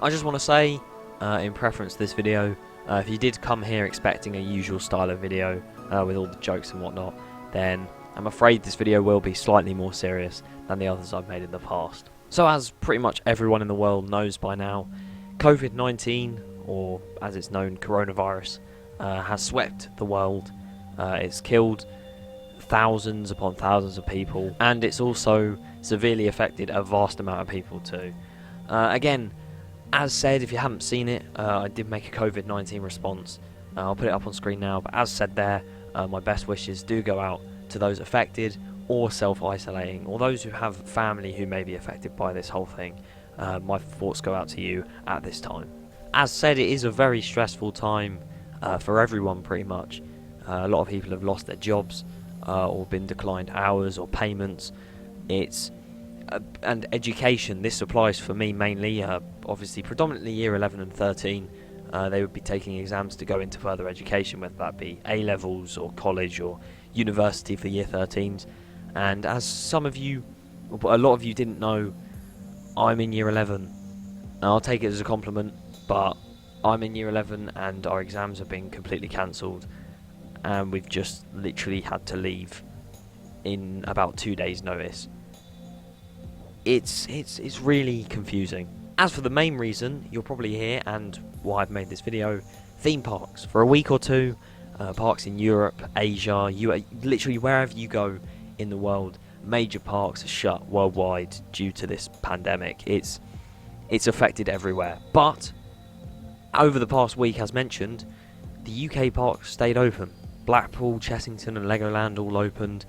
I just want to say, in preference to this video, if you did come here expecting a usual style of video with all the jokes and whatnot, then I'm afraid this video will be slightly more serious than the others I've made in the past. So as pretty much everyone in the world knows by now, COVID-19, or as it's known, coronavirus, has swept the world. It's killed thousands upon thousands of people, and it's also severely affected a vast amount of people too. Again, as said, if you haven't seen it, I did make a COVID-19 response. I'll put it up on screen now, but as said there, my best wishes do go out to those affected or self-isolating, or those who have family who may be affected by this whole thing. My thoughts go out to you at this time. As said, it is a very stressful time for everyone pretty much. A lot of people have lost their jobs or been declined hours or payments. And education, this applies for me mainly, obviously predominantly year 11 and 13. They would be taking exams to go into further education, whether that be A-levels or college or university for year 13s. And as some of you, a lot of you didn't know, I'm in year 11. And I'll take it as a compliment, but I'm in year 11 and our exams have been completely cancelled, and we've just literally had to leave in about 2 days' notice. It's really confusing. As for the main reason you're probably here and why I've made this video, theme parks. For a week or two, parks in Europe, Asia, literally wherever you go in the world, major parks are shut worldwide due to this pandemic. It's affected everywhere. But over the past week, as mentioned, the UK parks stayed open. Blackpool, Chessington and Legoland all opened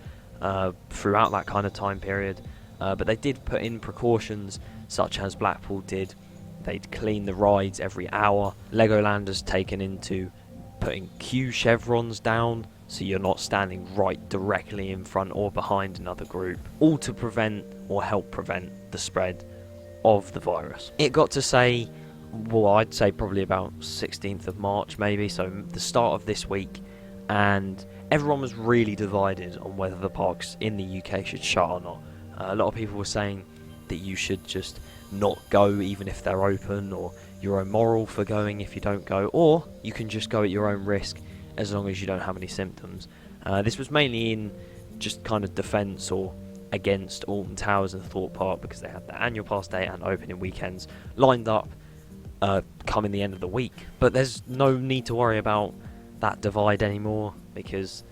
throughout that kind of time period. But they did put in precautions, such as Blackpool did. They'd clean the rides every hour. Legoland has taken into putting queue chevrons down, so you're not standing right directly in front or behind another group, all to prevent or help prevent the spread of the virus. It got to say, well, I'd say probably about 16th of March maybe, so the start of this week, and everyone was really divided on whether the parks in the UK should shut or not. A lot of people were saying that you should just not go even if they're open, or you're immoral for going if you don't go, or you can just go at your own risk as long as you don't have any symptoms. This was mainly in just kind of defence or against Alton Towers and Thorpe Park, because they had the annual pass day and opening weekends lined up coming the end of the week. But there's no need to worry about that divide anymore, because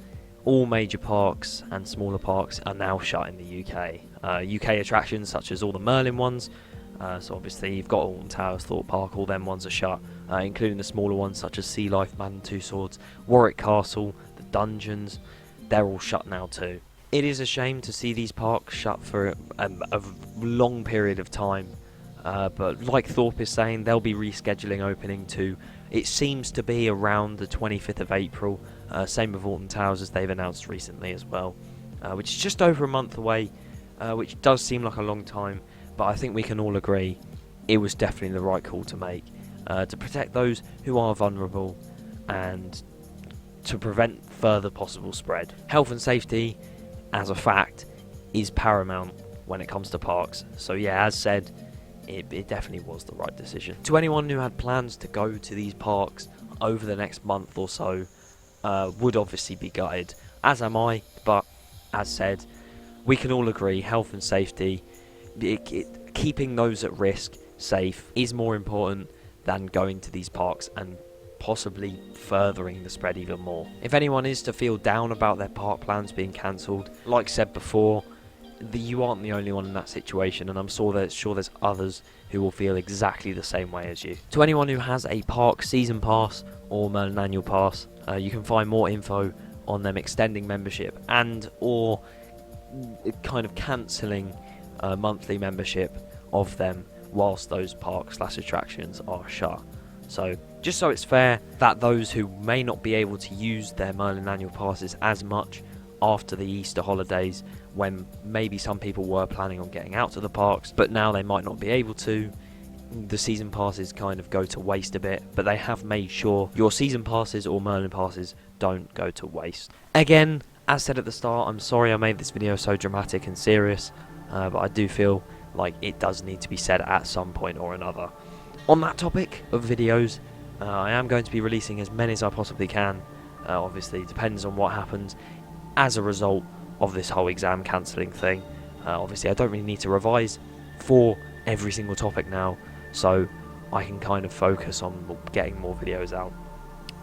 all major parks and smaller parks are now shut in the UK. UK attractions such as all the Merlin ones, so obviously you've got Alton Towers, Thorpe Park, all them ones are shut, including the smaller ones such as Sea Life, Madden Tussauds, Warwick Castle, the Dungeons, they're all shut now too. It is a shame to see these parks shut for a long period of time, but like Thorpe is saying, they'll be rescheduling opening to, it seems to be around the 25th of April, same with Alton Towers, as they've announced recently as well, which is just over a month away, which does seem like a long time, but I think we can all agree it was definitely the right call to make, to protect those who are vulnerable and to prevent further possible spread. Health and safety, as a fact, is paramount when it comes to parks, so yeah, as said, it definitely was the right decision. To anyone who had plans to go to these parks over the next month or so, would obviously be gutted, as am I, but as said, we can all agree health and safety, keeping those at risk safe is more important than going to these parks and possibly furthering the spread even more. If anyone is to feel down about their park plans being cancelled, like said before, you aren't the only one in that situation, and I'm sure there's others who will feel exactly the same way as you. To anyone who has a park season pass or Merlin annual pass, you can find more info on them extending membership and or kind of cancelling monthly membership of them whilst those parks / attractions are shut. So just so it's fair that those who may not be able to use their Merlin annual passes as much after the Easter holidays, when maybe some people were planning on getting out to the parks but now they might not be able to, the season passes kind of go to waste a bit, but they have made sure your season passes or Merlin passes don't go to waste. Again, as said at the start, I'm sorry I made this video so dramatic and serious, but I do feel like it does need to be said at some point or another. On that topic of videos, I am going to be releasing as many as I possibly can. Obviously, it depends on what happens as a result of this whole exam cancelling thing. Obviously, I don't really need to revise for every single topic now, so I can kind of focus on getting more videos out,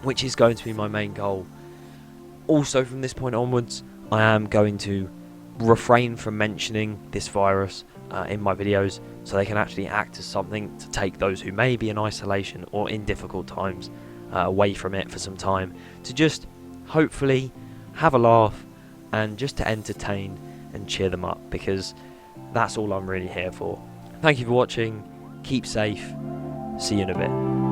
which is going to be my main goal. Also, from this point onwards, I am going to refrain from mentioning this virus in my videos, so they can actually act as something to take those who may be in isolation or in difficult times away from it for some time, to just hopefully have a laugh and just to entertain and cheer them up, because that's all I'm really here for. Thank you for watching, keep safe, see you in a bit.